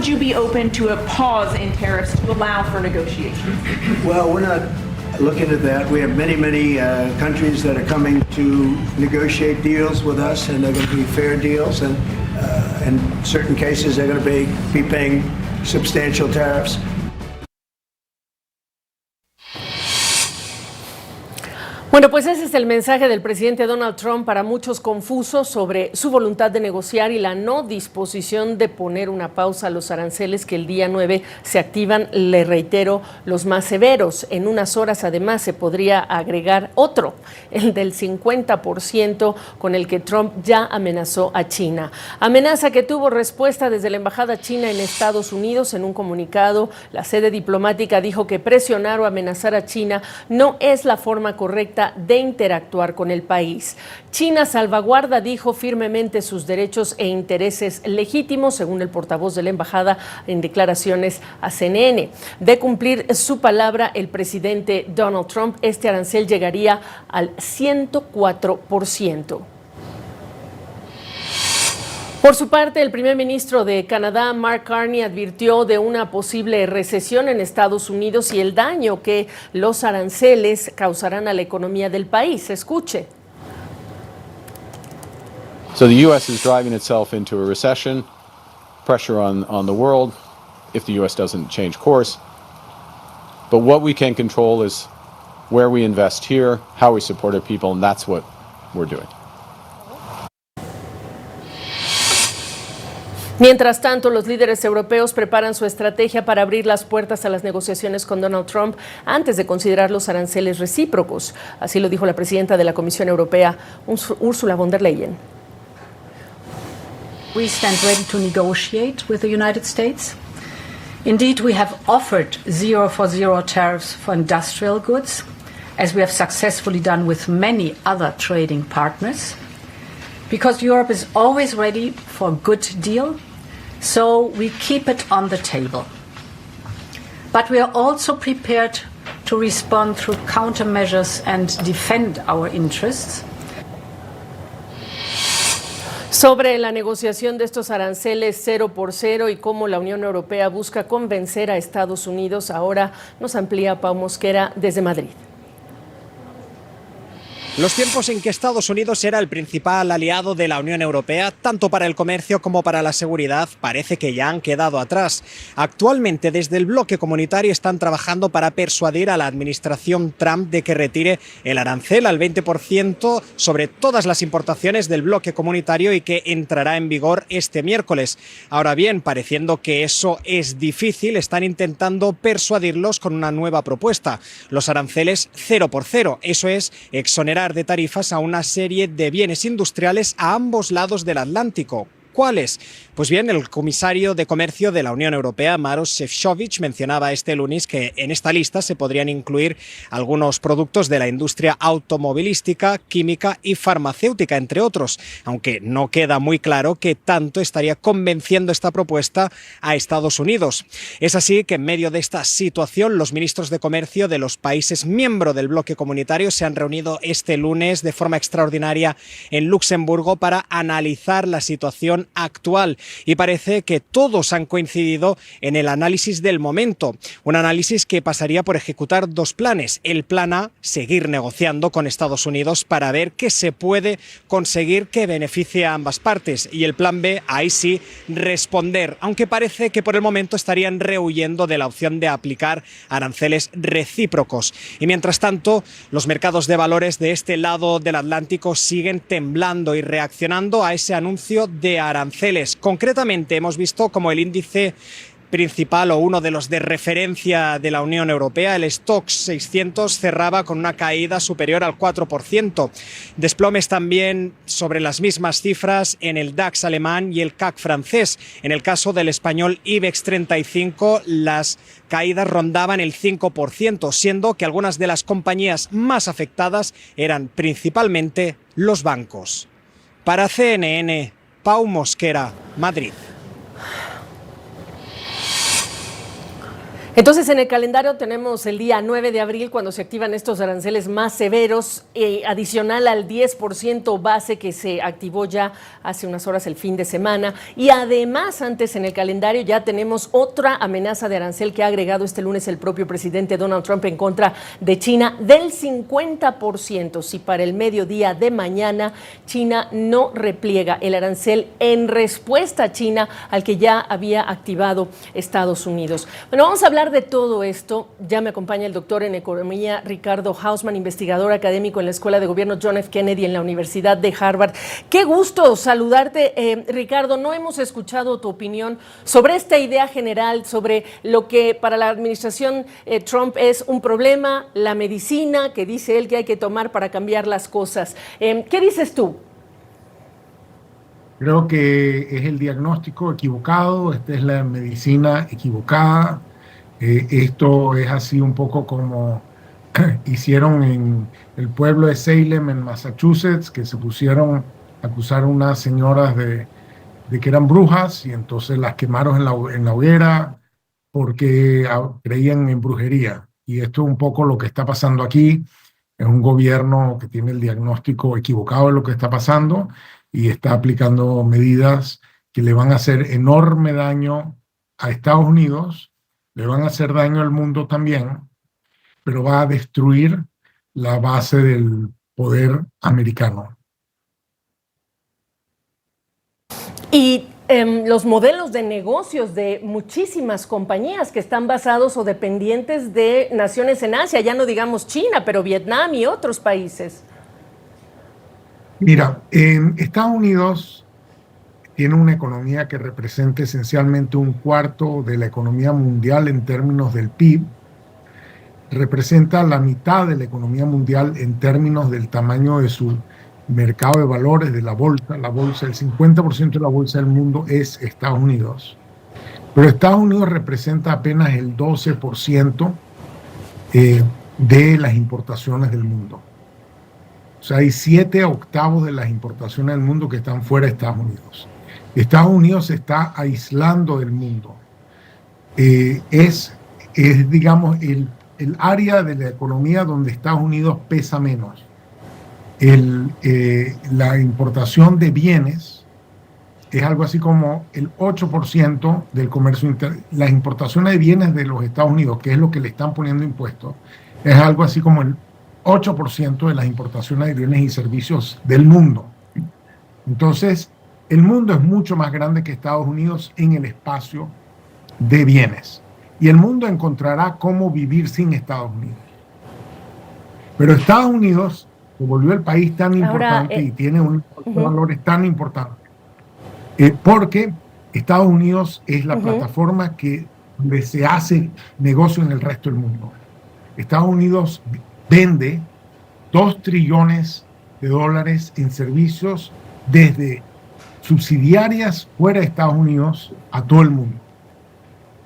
would you be open to a pause in tariffs to allow for negotiations? Well, we're not looking at that. We have many countries that are coming to negotiate deals with us, and they're going to be fair deals, and in certain cases they're going to be paying substantial tariffs. Bueno, pues ese es el mensaje del presidente Donald Trump, para muchos confuso sobre su voluntad de negociar y la no disposición de poner una pausa a los aranceles que el día 9 se activan, le reitero, los más severos. En unas horas además se podría agregar otro, el del 50%, con el que Trump ya amenazó a China. Amenaza que tuvo respuesta desde la embajada china en Estados Unidos. En un comunicado, la sede diplomática dijo que presionar o amenazar a China no es la forma correcta de interactuar con el país. China salvaguarda, dijo, firmemente sus derechos e intereses legítimos, según el portavoz de la embajada en declaraciones a CNN. De cumplir su palabra el presidente Donald Trump, este arancel llegaría al 104%. Por su parte, el primer ministro de Canadá, Mark Carney, advirtió de una posible recesión en Estados Unidos y el daño que los aranceles causarán a la economía del país. Escuche. So the U.S. is driving itself into a recession, pressure on the world if the U.S. doesn't change course. But what we can control is where we invest here, how we support our people, and that's what we're doing. Mientras tanto, los líderes europeos preparan su estrategia para abrir las puertas a las negociaciones con Donald Trump antes de considerar los aranceles recíprocos. Así lo dijo la presidenta de la Comisión Europea, Ursula von der Leyen. We stand ready to negotiate with the United States. Indeed, we have offered 0 for 0 tariffs for industrial goods, as we have successfully done with many other trading partners. Because Europe is always ready for a good deal, so we keep it on the table. But we are also prepared to respond through countermeasures and defend our interests. Sobre la negociación de estos aranceles 0 por 0 y cómo la Unión Europea busca convencer a Estados Unidos, ahora nos amplía Pau Mosquera desde Madrid. Los tiempos en que Estados Unidos era el principal aliado de la Unión Europea, tanto para el comercio como para la seguridad, parece que ya han quedado atrás. Actualmente, desde el bloque comunitario están trabajando para persuadir a la administración Trump de que retire el arancel al 20% sobre todas las importaciones del bloque comunitario y que entrará en vigor este miércoles. Ahora bien, pareciendo que eso es difícil, están intentando persuadirlos con una nueva propuesta: los aranceles 0 por 0, eso es, exonerar de tarifas a una serie de bienes industriales a ambos lados del Atlántico. ¿Cuáles? Pues bien, el comisario de Comercio de la Unión Europea, Maroš Šefčovič, mencionaba este lunes que en esta lista se podrían incluir algunos productos de la industria automovilística, química y farmacéutica, entre otros, aunque no queda muy claro qué tanto estaría convenciendo esta propuesta a Estados Unidos. Es así que en medio de esta situación, los ministros de Comercio de los países miembros del bloque comunitario se han reunido este lunes de forma extraordinaria en Luxemburgo para analizar la situación actual, y parece que todos han coincidido en el análisis del momento, un análisis que pasaría por ejecutar dos planes. El plan A, seguir negociando con Estados Unidos para ver qué se puede conseguir que beneficie a ambas partes, y el plan B, ahí sí, responder, aunque parece que por el momento estarían rehuyendo de la opción de aplicar aranceles recíprocos. Y mientras tanto, los mercados de valores de este lado del Atlántico siguen temblando y reaccionando a ese anuncio de aranceles. Concretamente, hemos visto como el índice principal o uno de los de referencia de la Unión Europea, el Stoxx 600, cerraba con una caída superior al 4%. Desplomes también sobre las mismas cifras en el DAX alemán y el CAC francés. En el caso del español IBEX 35, las caídas rondaban el 5%, siendo que algunas de las compañías más afectadas eran principalmente los bancos. Para CNN, Pau Mosquera, Madrid. Entonces, en el calendario tenemos el día 9 de abril, cuando se activan estos aranceles más severos, adicional al 10% base que se activó ya hace unas horas el fin de semana. Y además, antes en el calendario ya tenemos otra amenaza de arancel que ha agregado este lunes el propio presidente Donald Trump en contra de China del 50%. Si para el mediodía de mañana China no repliega el arancel en respuesta a China al que ya había activado Estados Unidos. Bueno, vamos a hablar de todo esto. Ya me acompaña el doctor en economía Ricardo Hausmann, investigador académico en la Escuela de Gobierno John F. Kennedy en la Universidad de Harvard. Qué gusto saludarte, Ricardo. No hemos escuchado tu opinión sobre esta idea general, sobre lo que para la administración Trump es un problema, la medicina que dice él que hay que tomar para cambiar las cosas. ¿Qué dices tú? Creo que es el diagnóstico equivocado, esta es la medicina equivocada. Esto es así un poco como hicieron en el pueblo de Salem, en Massachusetts, que se pusieron a acusar a unas señoras de que eran brujas y entonces las quemaron en la hoguera porque creían en brujería. Y esto es un poco lo que está pasando aquí. Es un gobierno que tiene el diagnóstico equivocado de lo que está pasando y está aplicando medidas que le van a hacer enorme daño a Estados Unidos, le van a hacer daño al mundo también, pero va a destruir la base del poder americano. Y los modelos de negocios de muchísimas compañías que están basados o dependientes de naciones en Asia, ya no digamos China, pero Vietnam y otros países. Mira, en Estados Unidos tiene una economía que representa esencialmente un cuarto de la economía mundial en términos del PIB, representa la mitad de la economía mundial en términos del tamaño de su mercado de valores, de la bolsa, el 50% de la bolsa del mundo es Estados Unidos, pero Estados Unidos representa apenas el 12% de las importaciones del mundo. O sea, hay 7/8 de las importaciones del mundo que están fuera de Estados Unidos. Estados Unidos se está aislando del mundo. Es digamos, el área de la economía donde Estados Unidos pesa menos. La importación de bienes es algo así como el 8% del comercio interno. Las importaciones de bienes de los Estados Unidos, que es lo que le están poniendo impuestos, es algo así como el 8% de las importaciones de bienes y servicios del mundo. Entonces, el mundo es mucho más grande que Estados Unidos en el espacio de bienes. Y el mundo encontrará cómo vivir sin Estados Unidos. Pero Estados Unidos se volvió el país tan importante y tiene unos valores tan importantes. Porque Estados Unidos es la plataforma donde se hace negocio en el resto del mundo. Estados Unidos vende $2 trillones en servicios desde subsidiarias fuera de Estados Unidos a todo el mundo.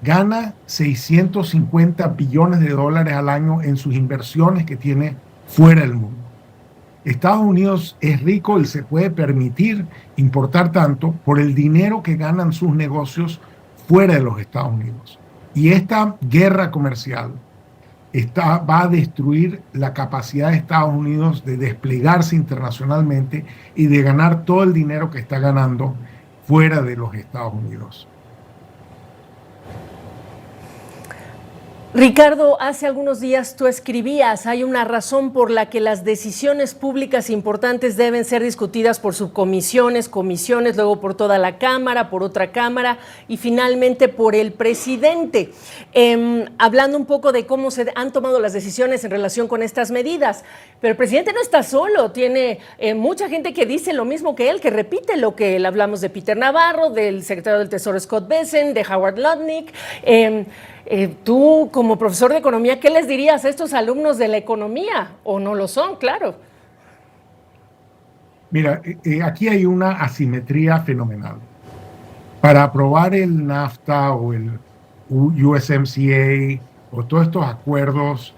Gana $650 billones al año en sus inversiones que tiene fuera del mundo. Estados Unidos es rico y se puede permitir importar tanto por el dinero que ganan sus negocios fuera de los Estados Unidos. Y esta guerra comercial va a destruir la capacidad de Estados Unidos de desplegarse internacionalmente y de ganar todo el dinero que está ganando fuera de los Estados Unidos. Ricardo, hace algunos días tú escribías, hay una razón por la que las decisiones públicas importantes deben ser discutidas por subcomisiones, comisiones, luego por toda la Cámara, por otra Cámara y finalmente por el presidente. Hablando un poco de cómo se han tomado las decisiones en relación con estas medidas, pero el presidente no está solo, tiene mucha gente que dice lo mismo que él, que repite lo que él. Hablamos de Peter Navarro, del secretario del Tesoro Scott Bessent, de Howard Lutnick. Tú, como profesor de economía, ¿qué les dirías a estos alumnos de la economía? ¿O no lo son? Claro. Mira, aquí hay una asimetría fenomenal. Para aprobar el NAFTA o el USMCA o todos estos acuerdos,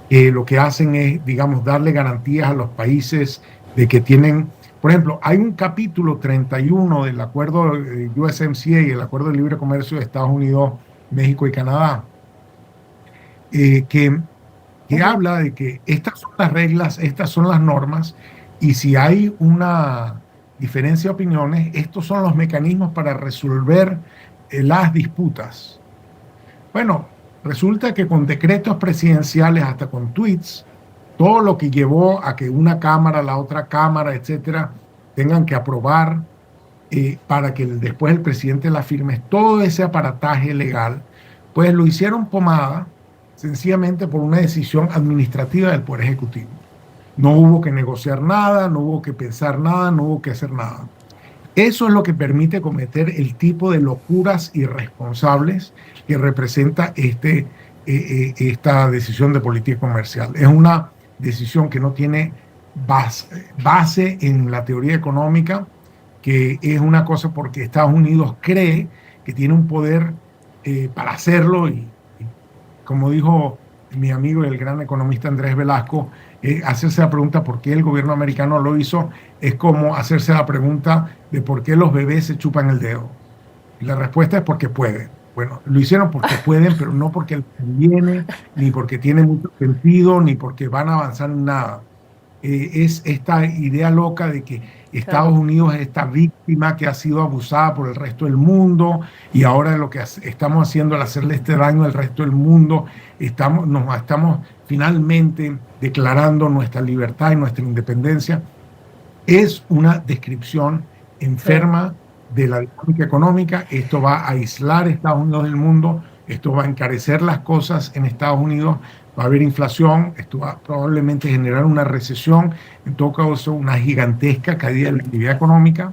lo que hacen es, digamos, darle garantías a los países de que tienen. Por ejemplo, hay un capítulo 31 del acuerdo USMCA y el Acuerdo de Libre Comercio de Estados Unidos, México y Canadá, que habla de que estas son las reglas, estas son las normas, y si hay una diferencia de opiniones, estos son los mecanismos para resolver las disputas. Bueno, resulta que con decretos presidenciales, hasta con tweets, todo lo que llevó a que una cámara, la otra cámara, etcétera, tengan que aprobar para que después el presidente la firme, todo ese aparataje legal, pues lo hicieron pomada sencillamente por una decisión administrativa del Poder Ejecutivo. No hubo que negociar nada, no hubo que pensar nada, no hubo que hacer nada. Eso es lo que permite cometer el tipo de locuras irresponsables que representa esta decisión de política comercial. Es una decisión que no tiene base en la teoría económica, que es una cosa porque Estados Unidos cree que tiene un poder para hacerlo y como dijo mi amigo el gran economista Andrés Velasco, hacerse la pregunta por qué el gobierno americano lo hizo es como hacerse la pregunta de por qué los bebés se chupan el dedo. Y la respuesta es porque pueden. Bueno, lo hicieron porque pueden, pero no porque les conviene, ni porque tiene mucho sentido, ni porque van a avanzar en nada. Es esta idea loca de que Estados Unidos es esta víctima que ha sido abusada por el resto del mundo y ahora lo que estamos haciendo al hacerle este daño al resto del mundo, nos estamos finalmente declarando nuestra libertad y nuestra independencia. Es una descripción enferma de la dinámica económica. Esto va a aislar a Estados Unidos del mundo, esto va a encarecer las cosas en Estados Unidos, va a haber inflación, esto va probablemente generar una recesión, en todo caso una gigantesca caída de la actividad económica.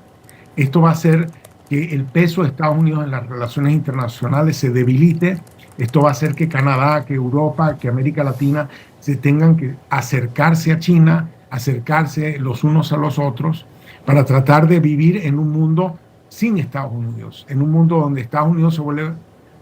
Esto va a hacer que el peso de Estados Unidos en las relaciones internacionales se debilite. Esto va a hacer que Canadá, que Europa, que América Latina se tengan que acercarse a China, acercarse los unos a los otros, para tratar de vivir en un mundo sin Estados Unidos, en un mundo donde Estados Unidos se vuelve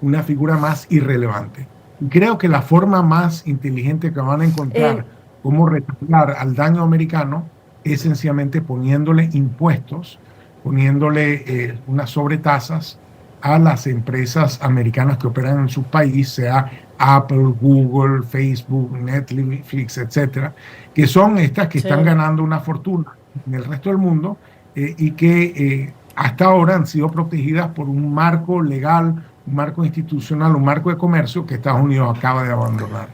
una figura más irrelevante. Y creo que la forma más inteligente que van a encontrar cómo retornar al daño americano es sencillamente poniéndole impuestos, poniéndole unas sobretasas a las empresas americanas que operan en su país, sea Apple, Google, Facebook, Netflix, etcétera, que son estas que están ganando una fortuna en el resto del mundo y que hasta ahora han sido protegidas por un marco legal, un marco institucional, un marco de comercio que Estados Unidos acaba de abandonar.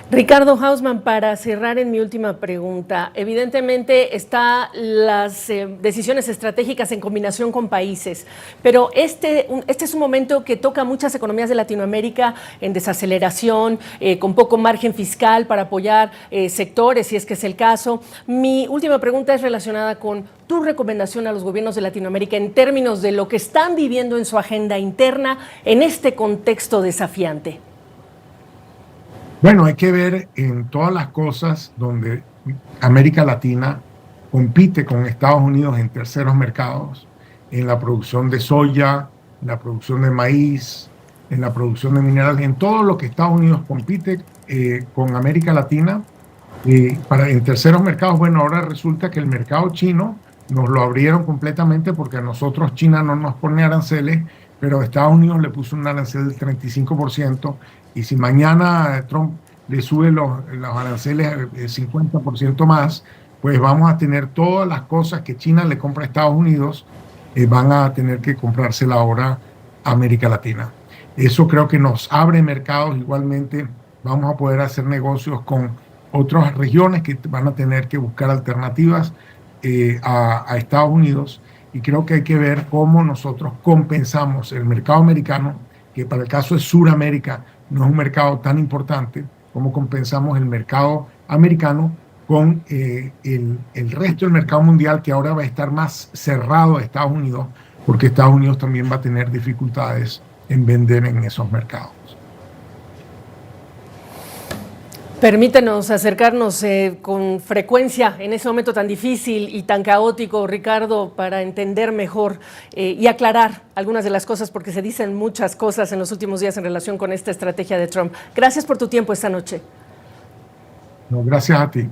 Ricardo Hausmann, para cerrar en mi última pregunta, evidentemente están las decisiones estratégicas en combinación con países, pero este es un momento que toca a muchas economías de Latinoamérica en desaceleración, con poco margen fiscal para apoyar sectores, si es que es el caso. Mi última pregunta es relacionada con tu recomendación a los gobiernos de Latinoamérica en términos de lo que están viviendo en su agenda interna en este contexto desafiante. Bueno, hay que ver en todas las cosas donde América Latina compite con Estados Unidos en terceros mercados, en la producción de soya, en la producción de maíz, en la producción de minerales, en todo lo que Estados Unidos compite con América Latina. En terceros mercados, bueno, ahora resulta que el mercado chino nos lo abrieron completamente porque a nosotros China no nos pone aranceles, pero Estados Unidos le puso un arancel del 35%, y si mañana Trump le sube los aranceles 50% más, pues vamos a tener todas las cosas que China le compra a Estados Unidos, van a tener que comprársela ahora a América Latina. Eso creo que nos abre mercados, igualmente vamos a poder hacer negocios con otras regiones que van a tener que buscar alternativas a Estados Unidos, y creo que hay que ver cómo nosotros compensamos el mercado americano, que para el caso de Sudamérica no es un mercado tan importante, cómo compensamos el mercado americano con el resto del mercado mundial, que ahora va a estar más cerrado a Estados Unidos, porque Estados Unidos también va a tener dificultades en vender en esos mercados. Permítanos acercarnos con frecuencia en ese momento tan difícil y tan caótico, Ricardo, para entender mejor y aclarar algunas de las cosas, porque se dicen muchas cosas en los últimos días en relación con esta estrategia de Trump. Gracias por tu tiempo esta noche. No, gracias a ti.